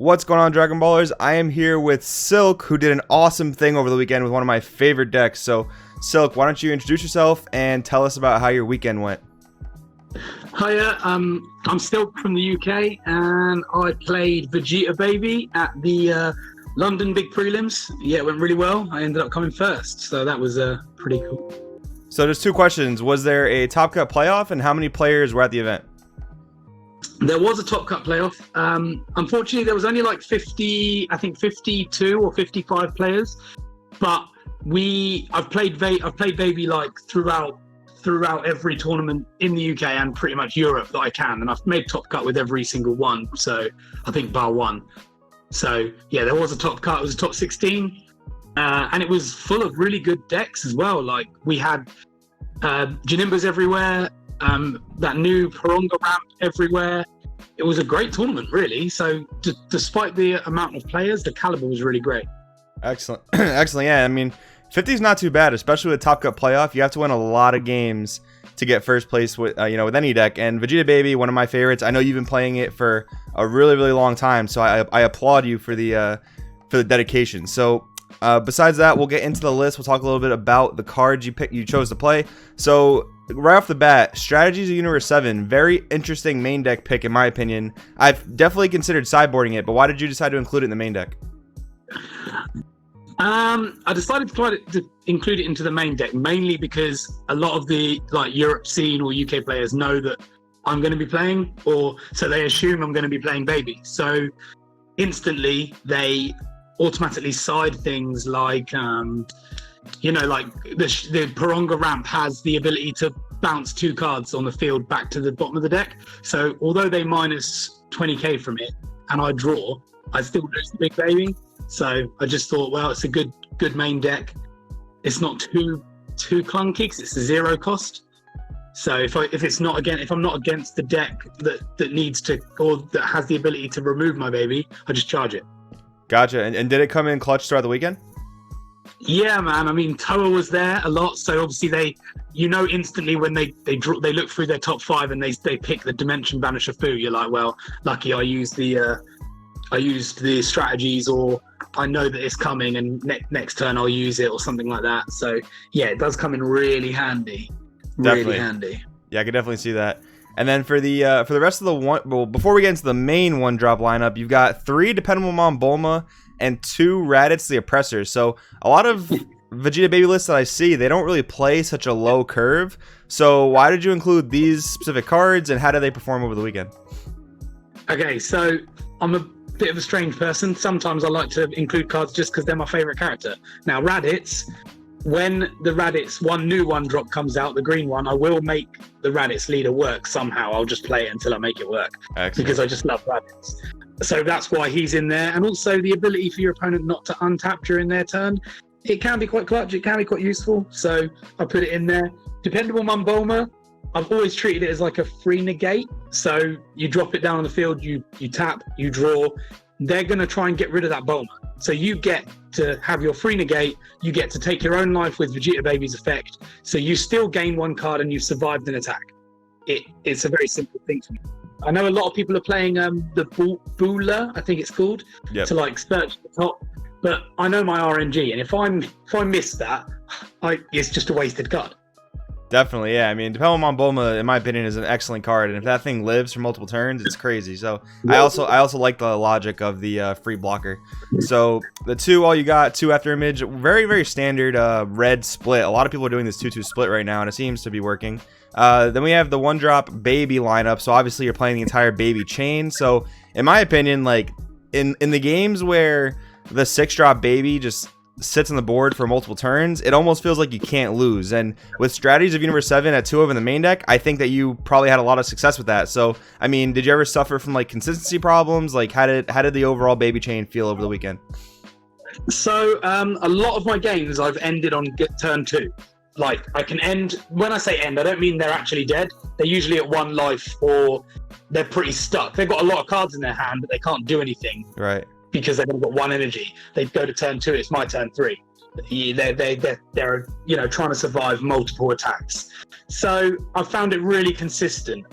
What's going on, Dragon Ballers? I am here with Silk, who did an awesome thing over the weekend with one of my favorite decks. So, Silk, why don't you introduce yourself and tell us about how your weekend went? Hiya, I'm Silk from the UK, and I played Vegeta Baby at the London Big Prelims. Yeah, it went really well. I ended up coming first, so that was pretty cool. So, there's two questions. Was there a Top Cut playoff, and how many players were at the event? There was a Top Cut playoff. Unfortunately, there was only like 52 or 55 players. But I've played Baby like throughout every tournament in the UK and pretty much Europe that I can, and I've made Top Cut with every single one. So I think bar one. So yeah, there was a Top Cut. It was a top 16, and it was full of really good decks as well. Like we had Janimbas everywhere. That new Paronga ramp everywhere. It was a great tournament, really. So despite the amount of players, the caliber was really great. Excellent. Excellent. Yeah, I mean, 50 is not too bad, especially with Top Cut playoff. You have to win a lot of games to get first place with with any deck. And Vegeta Baby, one of my favorites. I know you've been playing it for a really, really long time, so I applaud you for the dedication. So besides that, we'll get into the list. We'll talk a little bit about the cards you chose to play. So right off the bat, Strategies of Universe 7, very interesting main deck pick in my opinion. I've definitely considered sideboarding it, but why did you decide to include it in the main deck? I decided to include it into the main deck mainly because a lot of the Europe scene or UK players know that I'm going to be playing, or so they assume I'm going to be playing Baby. So instantly they automatically side things like the Paronga ramp has the ability to bounce 2 cards on the field back to the bottom of the deck. So although they minus 20k from it and I draw, I still lose the big baby. So I just thought, well, it's a good main deck. It's not too clunky because it's a 0 cost. So if I'm not against the deck that needs to, or that has the ability to remove my baby, I just charge it. Gotcha. And did it come in clutch throughout the weekend? Yeah, man. I mean, Toa was there a lot, so obviously instantly when they look through their top 5 and they pick the Dimension Banisher Fu. You're like, well, lucky I used the strategies, or I know that it's coming, and next turn I'll use it or something like that. So yeah, it does come in really handy. Definitely. Really handy. Yeah, I could definitely see that. And then for the rest of the one, well, before we get into the main one drop lineup, you've got 3 Dependable Mom Bulma and 2 Raditz the Oppressor. So a lot of Vegeta Baby lists that I see, they don't really play such a low curve. So why did you include these specific cards, and how did they perform over the weekend? Okay, so I'm a bit of a strange person. Sometimes I like to include cards just because they're my favorite character. Now Raditz, when the Raditz new one drop comes out, the green one, I will make the Raditz leader work somehow. I'll just play it until I make it work. Excellent. Because I just love Raditz. So that's why he's in there. And also the ability for your opponent not to untap during their turn. It can be quite clutch. It can be quite useful. So I put it in there. Dependable Mum Bulma, I've always treated it as like a free negate. So you drop it down on the field, you tap, you draw. They're going to try and get rid of that Bulma. So you get to have your free negate. You get to take your own life with Vegeta Baby's effect. So you still gain 1 card and you've survived an attack. It's a very simple thing for me. I know a lot of people are playing the Bula, I think it's called, yep, to like search the top. But I know my RNG, and if I miss that, it's just a wasted card. Definitely, yeah. I mean, Dependable Mom Bulma, in my opinion, is an excellent card, and if that thing lives for multiple turns, it's crazy. So I also like the logic of the free blocker. So the 2, all you got, 2 after image, very, very standard red split. A lot of people are doing this 2-2 split right now, and it seems to be working. Then we have the 1-drop Baby lineup. So obviously you're playing the entire Baby chain. So in my opinion, like in the games where the 6-drop Baby just sits on the board for multiple turns, it almost feels like you can't lose. And with Strategies of Universe 7 at 2 of in the main deck, I think that you probably had a lot of success with that. So I mean, did you ever suffer from like consistency problems? Like how did the overall Baby chain feel over the weekend? So a lot of my games I've ended on turn 2. Like I can end, when I say end, I don't mean they're actually dead. They're usually at 1 life, or they're pretty stuck. They've got a lot of cards in their hand, but they can't do anything. Right. Because they've only got 1 energy. They go to turn 2, it's my turn 3. they're trying to survive multiple attacks. So I found it really consistent.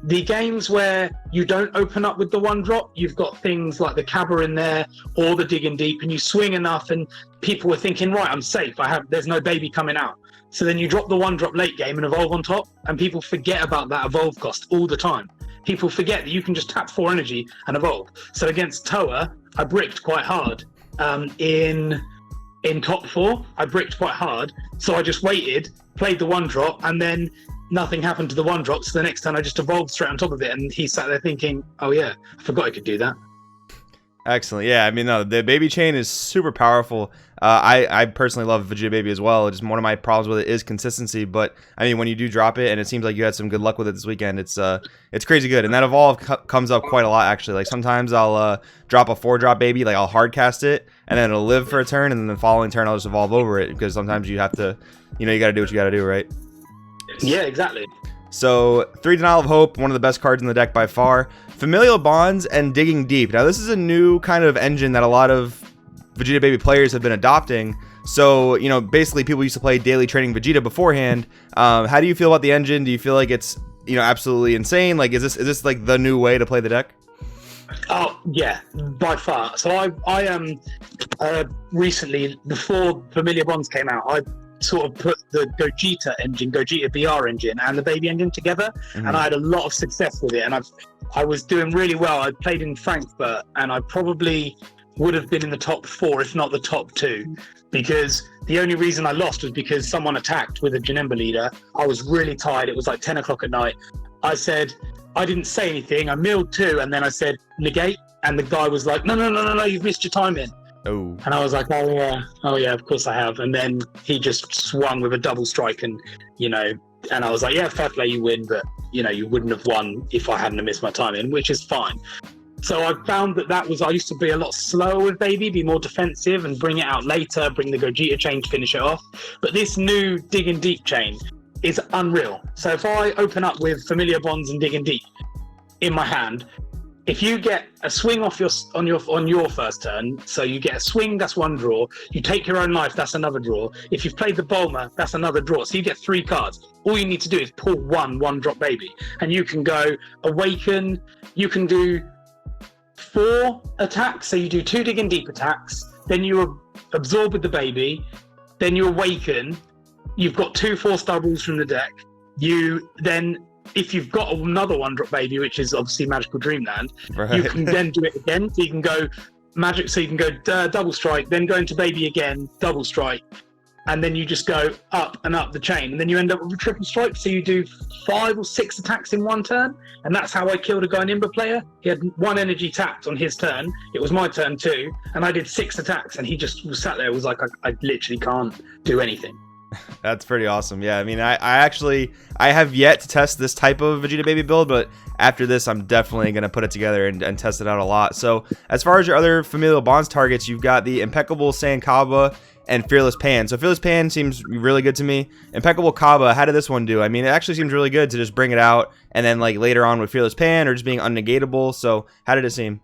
The games where you don't open up with the one drop, you've got things like the Cabba in there or the Digging Deep, and you swing enough, and people were thinking, right, I'm safe. There's no baby coming out. So then you drop the one drop late game and evolve on top, and people forget about that evolve cost all the time. People forget that you can just tap 4 energy and evolve. So against Toa, I bricked quite hard. In top 4, I bricked quite hard. So I just waited, played the one drop, and then nothing happened to the one drop. So the next time I just evolved straight on top of it, and he sat there thinking, oh yeah, I forgot I could do that. Excellent. Yeah, I mean, no, the baby chain is super powerful. I personally love Vegeta Baby as well. Just one of my problems with it is consistency. But I mean, when you do drop it, and it seems like you had some good luck with it this weekend, it's crazy good. And that evolve comes up quite a lot actually. Like sometimes I'll drop a 4-drop baby, like I'll hard cast it, and then it'll live for a turn, and then the following turn I'll just evolve over it, because sometimes you have to, you got to do what you got to do, right? Yeah, exactly. So 3 Denial of Hope, one of the best cards in the deck by far. Familial Bonds and Digging Deep. Now this is a new kind of engine that a lot of Vegeta Baby players have been adopting. So, basically people used to play daily training Vegeta beforehand. How do you feel about the engine? Do you feel like it's, absolutely insane? Like, is this like the new way to play the deck? Oh yeah, by far. So I recently, before Familiar Bonds came out, I sort of put the Gogeta engine, Gogeta BR engine, and the baby engine together, and I had a lot of success with it. And I was doing really well. I played in Frankfurt, and I probably would have been in the top 4, if not the top 2, because the only reason I lost was because someone attacked with a Janemba leader. I was really tired. It was like 10 o'clock at night. I didn't say anything. I milled 2, and then I said negate, and the guy was like, no, you've missed your timing. Oh. And I was like, oh yeah, of course I have. And then he just swung with a double strike, and and I was like, yeah, fair play, you win, but you wouldn't have won if I hadn't have missed my timing, which is fine. So I found I used to be a lot slower with baby, be more defensive and bring it out later, bring the Gogeta chain to finish it off. But this new Digging Deep chain is unreal. So if I open up with Familiar Bonds and Digging Deep in my hand, if you get a swing on your first turn, so you get a swing, that's 1 draw. You take your own life, that's another draw. If you've played the Bulma, that's another draw. So you get 3 cards. All you need to do is pull one drop baby, and you can go Awaken. You can do 4 attacks. So you do 2 Digging Deep attacks, then you absorb with the baby, then you Awaken. You've got 2 4-star rules from the deck. You then, if you've got another 1-drop baby, which is obviously Magical Dreamland, right, you can then do it again. So you can go magic, so you can go double strike, then go into baby again, double strike, and then you just go up and up the chain, and then you end up with a triple strike. So you do 5 or 6 attacks in 1 turn, and that's how I killed a guy in Imba player. He had 1 energy tapped on his turn. It was my turn too, and I did 6 attacks, and he just sat there, was like, I literally can't do anything. That's pretty awesome. Yeah, I mean, I have yet to test this type of Vegeta Baby build, but after this, I'm definitely going to put it together and test it out a lot. So as far as your other Familial Bonds targets, you've got the Impeccable Saiyan Kaba and Fearless Pan. So Fearless Pan seems really good to me. Impeccable Kaba, how did this one do? I mean, it actually seems really good to just bring it out and then like later on with Fearless Pan or just being unnegatable. So how did it seem?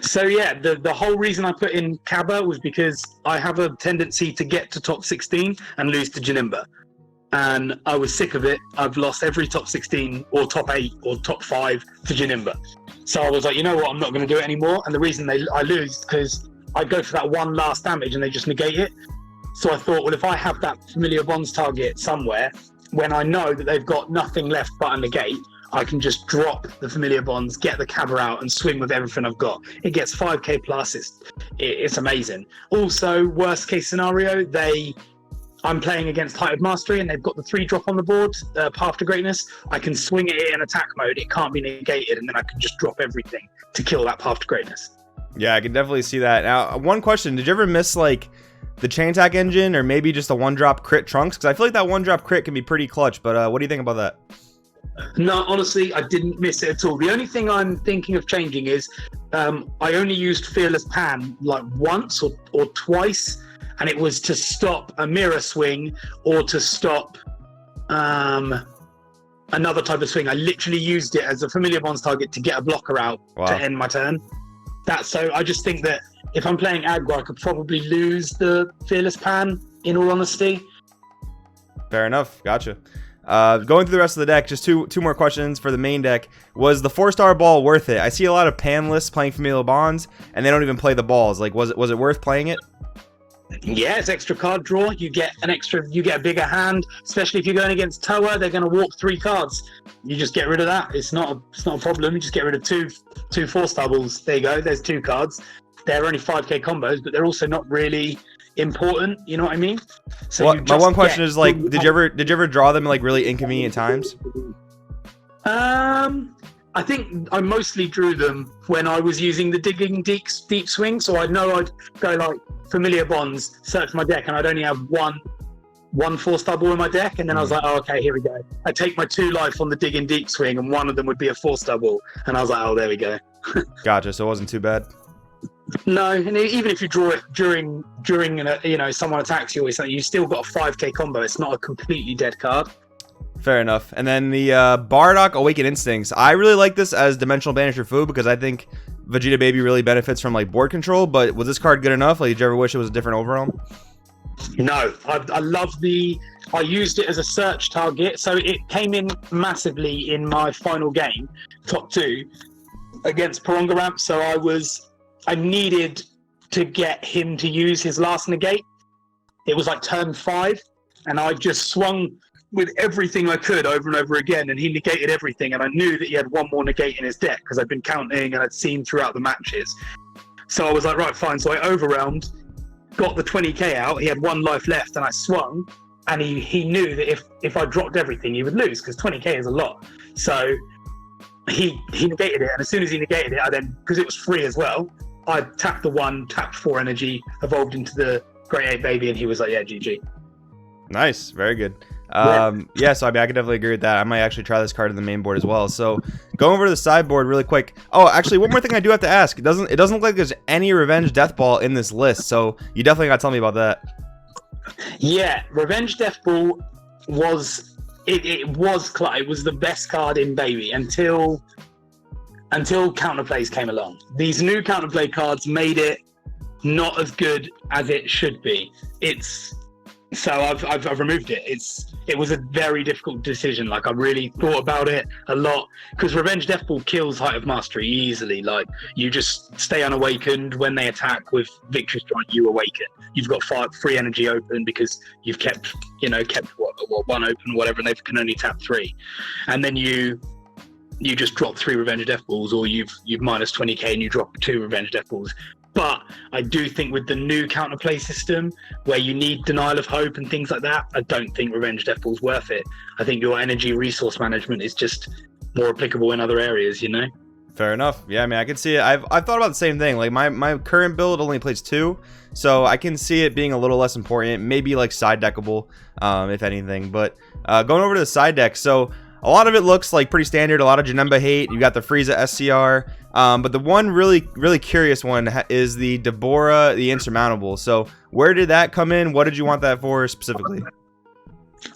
So yeah, the whole reason I put in Kaba was because I have a tendency to get to top 16 and lose to Janemba. And I was sick of it. I've lost every top 16 or top 8 or top 5 to Janemba. So I was like, you know what, I'm not going to do it anymore. And the reason I lose is because I go for that 1 last damage and they just negate it. So I thought, well, if I have that Familiar Bonds target somewhere, when I know that they've got nothing left but a negate, I can just drop the Familiar Bonds, get the Cabba out, and swing with everything I've got. It gets 5k plus. It's amazing. Also, worst case scenario, I'm playing against Height of Mastery, and they've got the 3-drop on the board, Path to Greatness. I can swing it in attack mode. It can't be negated, and then I can just drop everything to kill that Path to Greatness. Yeah, I can definitely see that. Now, one question: did you ever miss like the chain attack engine, or maybe just a 1-drop crit Trunks? Because I feel like that 1-drop crit can be pretty clutch. But what do you think about that? No, honestly, I didn't miss it at all. The only thing I'm thinking of changing is I only used Fearless Pan like once or twice, and it was to stop a mirror swing or to stop another type of swing. I literally used it as a Familiar Bonds target to get a blocker out to end my turn. So I just think that if I'm playing aggro, I could probably lose the Fearless Pan, in all honesty. Fair enough. Gotcha. Going through the rest of the deck, just two more questions for the main deck. Was the 4-star ball worth it? I see a lot of panelists playing Familial Bonds, and they don't even play the balls. Like, was it worth playing it? Yeah, it's extra card draw. You get a bigger hand, especially if you're going against Toa. They're going to walk 3 cards. You just get rid of that. It's not a problem. You just get rid of two 4-star balls. There you go. There's 2 cards. They're only 5k combos, but they're also not really important. You know what I mean? So well, my one question is, like, did you ever draw them like really inconvenient times? I think I mostly drew them when I was using the digging deep swing. So I know I'd go like Familiar Bonds, search my deck, and I'd only have one 4-star ball in my deck, and then I was like, oh, okay, here we go. I'd take my 2 life on the digging deep swing, and one of them would be a 4-star ball, and I was like, oh, there we go. Gotcha. So it wasn't too bad. No, and even if you draw it during someone attacks you or something, you still got a 5k combo. It's not a completely dead card. Fair enough. And then the Bardock Awakened Instincts. I really like this as Dimensional Banisher Fu because I think Vegeta Baby really benefits from like board control. But was this card good enough? Like, did you ever wish it was a different overall? No, I love I used it as a search target, so it came in massively in my final game, top 2, against Paronga Ramp. So I needed to get him to use his last negate. It was like turn 5, and I just swung with everything I could over and over again, and he negated everything, and I knew that he had one more negate in his deck because I'd been counting and I'd seen throughout the matches. So I was like, right, fine. So I overwhelmed, got the 20k out. He had 1 life left, and I swung, and he knew that if I dropped everything, he would lose because 20k is a lot. So he negated it, and as soon as he negated it, I then, because it was free as well, I tapped the 1, tapped 4 energy, evolved into the Great 8 Baby, and he was like, yeah, GG. Nice, very good. Yeah, so I mean, I can definitely agree with that. I might actually try this card in the main board as well. So going over to the sideboard really quick. Oh, actually, one more thing I do have to ask. It doesn't look like there's any Revenge Death Ball in this list, so you definitely got to tell me about that. Yeah, Revenge Death Ball was it was the best card in Baby until counterplays came along. These new counterplay cards made it not as good as it should be. So I've removed it. It was a very difficult decision. Like, I really thought about it a lot because Revenge Death Ball kills Height of Mastery easily. Like, you just stay unawakened when they attack with Victory Strike. You awaken. You've got 5 free energy open because you've kept what 1 open, whatever, and they can only tap 3. And then you just drop 3 Revenge Death Balls, or you've minus 20k and you drop 2 Revenge Death Balls. But I do think with the new counterplay system, where you need Denial of Hope and things like that, I don't think Revenge Death Ball's worth it. I think your energy resource management is just more applicable in other areas, you know? Fair enough. Yeah, I mean, I can see it. I've thought about the same thing. Like, my current build only plays 2, so I can see it being a little less important. Maybe, like, side deckable, if anything. But going over to the side deck, so a lot of it looks like pretty standard. A lot of Janemba hate. You got the Frieza SCR. But the one really, really curious one is the Deborah, the Insurmountable. So where did that come in? What did you want that for specifically?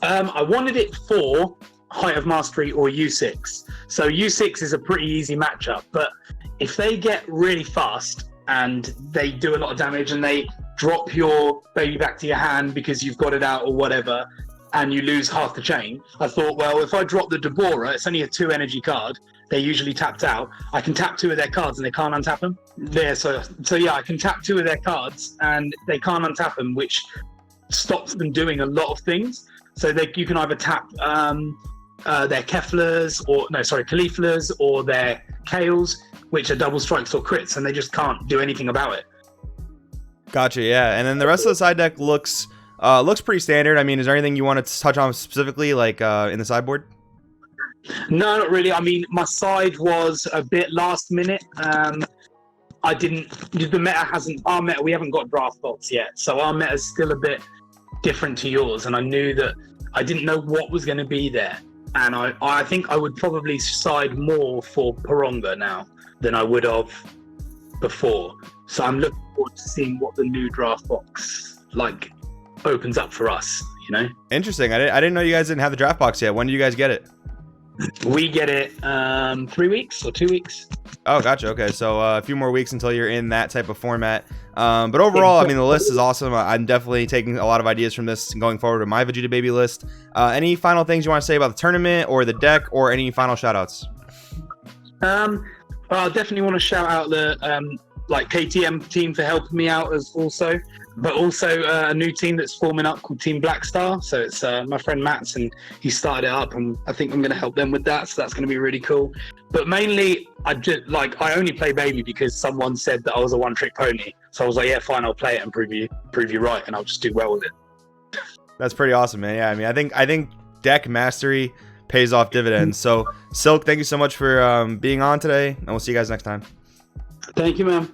I wanted it for Height of Mastery or U6. So U6 is a pretty easy matchup, but if they get really fast and they do a lot of damage and they drop your baby back to your hand because you've got it out or whatever, and you lose half the chain, I thought, well, if I drop the Deborah, it's only a 2 energy card. They're usually tapped out. I can tap 2 of their cards and they can't untap them. Yeah, so yeah, I can tap 2 of their cards and they can't untap them, which stops them doing a lot of things. So you can either tap their Cauliflers or their Kales, which are double strikes or crits, and they just can't do anything about it. Gotcha, yeah. And then the rest of the side deck looks pretty standard. I mean, is there anything you want to touch on specifically, like in the sideboard? No, not really. I mean, my side was a bit last minute. We haven't got draft box yet, so our meta is still a bit different to yours, and I knew that I didn't know what was going to be there, and I think I would probably side more for Paronga now than I would have before. So I'm looking forward to seeing what the new draft box opens up for us, you know? Interesting. I didn't know you guys didn't have the draft box yet. When did you guys get it? We get it 3 weeks or 2 weeks. Oh, gotcha. Okay, so a few more weeks until you're in that type of format. But overall, I mean, the list is awesome. I'm definitely taking a lot of ideas from this going forward with my Vegeta Baby list. Any final things you want to say about the tournament or the deck, or any final shout-outs? I definitely want to shout out the KTM team for helping me out but also a new team that's forming up called Team Black Star. So it's my friend Matt's, and he started it up, and I think I'm going to help them with that. So that's going to be really cool. But mainly, I only play Baby because someone said that I was a one-trick pony. So I was like, yeah, fine, I'll play it and prove you right, and I'll just do well with it. That's pretty awesome, man. Yeah, I mean, I think deck mastery pays off dividends. So Silk, thank you so much for being on today, and we'll see you guys next time. Thank you, man.